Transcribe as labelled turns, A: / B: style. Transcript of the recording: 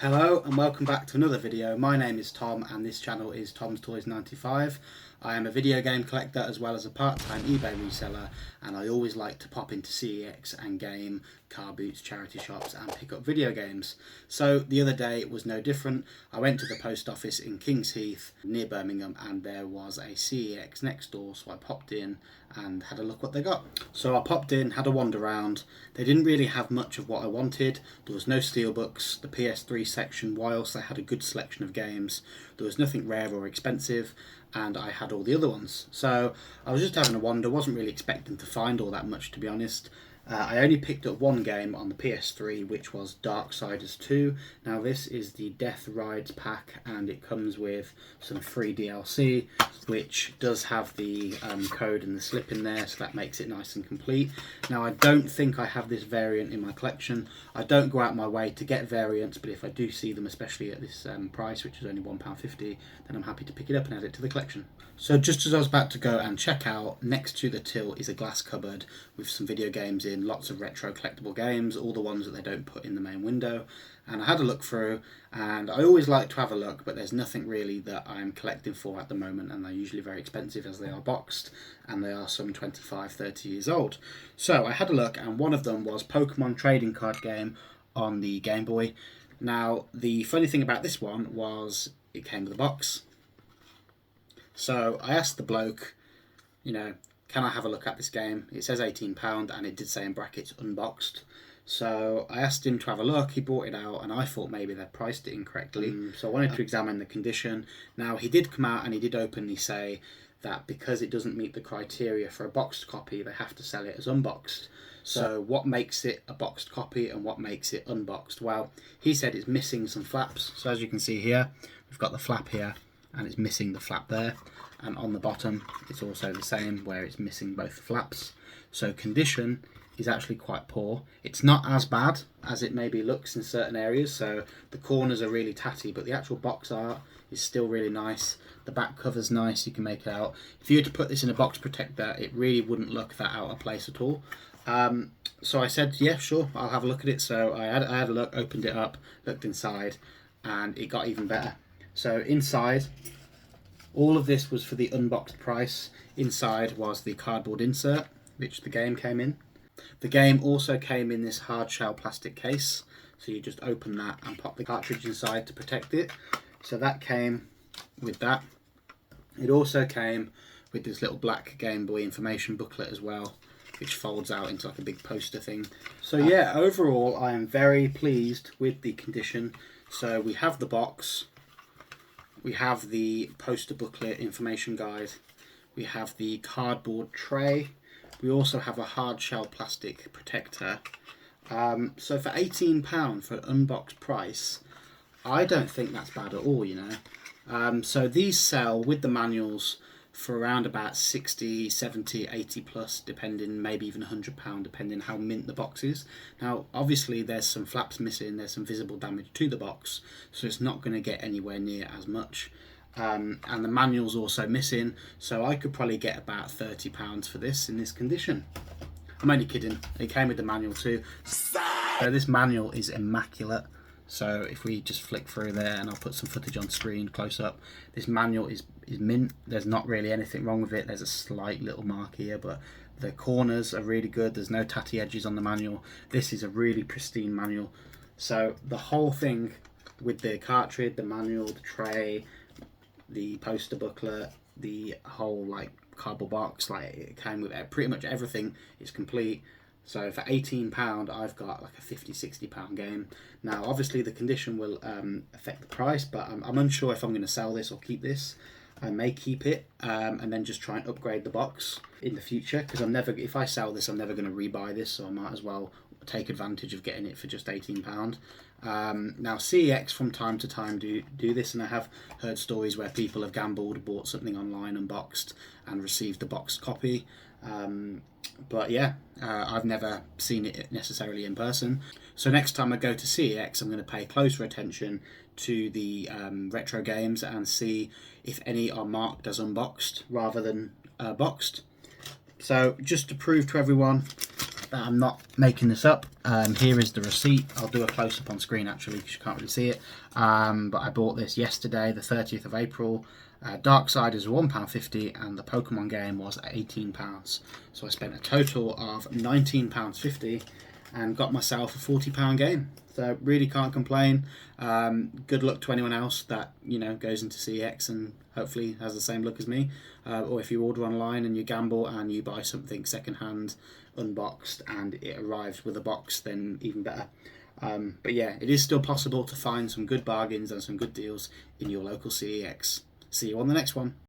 A: Hello and welcome back to another video. My name is Tom and this channel is Tom's Toys 95. I am a video game collector as well as a part-time eBay reseller, and I always like to pop into CeX and game, car boots, charity shops and pick up video games. So the other day it was no different. I went to the post office in Kings Heath near Birmingham and there was a CeX next door, so I popped in and had a look what they got. So I popped in, had a wander around. They didn't really have much of what I wanted. There was no steelbooks, the PS3 section, whilst they had a good selection of games, there was nothing rare or expensive, and I had all the other ones. So I was just having a wander, wasn't really expecting to find all that much, to be honest. I only picked up one game on the PS3, which was Darksiders 2. Now this is the Death Rides pack and it comes with some free DLC, which does have the code and the slip in there, so that makes it nice and complete. Now I don't think I have this variant in my collection. I don't go out my way to get variants, but if I do see them, especially at this price, which is only £1.50, then I'm happy to pick it up and add it to the collection. So just as I was about to go and check out, next to the till is a glass cupboard with some video games in, lots of retro collectible games, all the ones that they don't put in the main window. And I had a look through, and I always like to have a look, but there's nothing really that I'm collecting for at the moment, and they're usually very expensive as they are boxed, and they are some 25-30 years old. So I had a look, and one of them was Pokémon trading card game on the Gameboy. Now the funny thing about this one was it came with a box. So I asked the bloke, can I have a look at this game? It says £18 and it did say in brackets unboxed. So I asked him to have a look, he brought it out, and I thought maybe they'd priced it incorrectly. So I wanted to examine the condition. Now he did come out and he did openly say that because it doesn't meet the criteria for a boxed copy, they have to sell it as unboxed. So what makes it a boxed copy and what makes it unboxed? Well, he said it's missing some flaps. So as you can see here, we've got the flap here and it's missing the flap there, and on the bottom it's also the same where it's missing both flaps. So condition is actually quite poor. It's not as bad as it maybe looks in certain areas, so the corners are really tatty, but the actual box art is still really nice. The back cover's nice, you can make it out. If you were to put this in a box protector, it really wouldn't look that out of place at all. So I said, yeah, sure, I'll have a look at it. So I had a look, opened it up, looked inside, and it got even better. So inside, all of this was for the unboxed price. Inside was the cardboard insert, which the game came in. The game also came in this hard shell plastic case. So you just open that and pop the cartridge inside to protect it. So that came with that. It also came with this little black Game Boy information booklet as well, which folds out into like a big poster thing. So yeah, overall I am very pleased with the condition. So we have the box. We have the poster booklet information guide. We have the cardboard tray. We also have a hard shell plastic protector. So for £18 for an unboxed price, I don't think that's bad at all, So these sell with the manuals for around about 60, 70, 80 plus, depending, maybe even £100, depending how mint the box is. Now, obviously, there's some flaps missing, there's some visible damage to the box, so it's not going to get anywhere near as much. And the manual's also missing, so I could probably get about £30 for this in this condition. I'm only kidding, it came with the manual too. So this manual is immaculate. So if we just flick through there, and I'll put some footage on screen close up, this manual is mint. There's not really anything wrong with it. There's a slight little mark here, but the corners are really good. There's no tatty edges on the manual. This is a really pristine manual. So the whole thing with the cartridge, the manual, the tray, the poster booklet, the whole cardboard box, it came with pretty much everything. It's complete. So for £18 I've got like a £50-60 game. Now obviously the condition will affect the price, but I'm unsure if I'm going to sell this or keep this. I may keep it and then just try and upgrade the box in the future, because if I sell this I'm never going to rebuy this, so I might as well take advantage of getting it for just £18. Now CeX from time to time do this, and I have heard stories where people have gambled, bought something online unboxed and received the boxed copy. But yeah, I've never seen it necessarily in person. So next time I go to CeX, I'm going to pay closer attention to the retro games and see if any are marked as unboxed rather than boxed. So just to prove to everyone, I'm not making this up. Here is the receipt. I'll do a close-up on screen actually because you can't really see it. But I bought this yesterday, the 30th of April. Darksiders is £1.50 and the Pokemon game was £18. So I spent a total of £19.50 and got myself a £40 game. So really can't complain. Good luck to anyone else that goes into CeX and hopefully has the same luck as me. Or if you order online and you gamble and you buy something secondhand, unboxed, and it arrives with a box, then even better. But yeah, it is still possible to find some good bargains and some good deals in your local CeX. See you on the next one.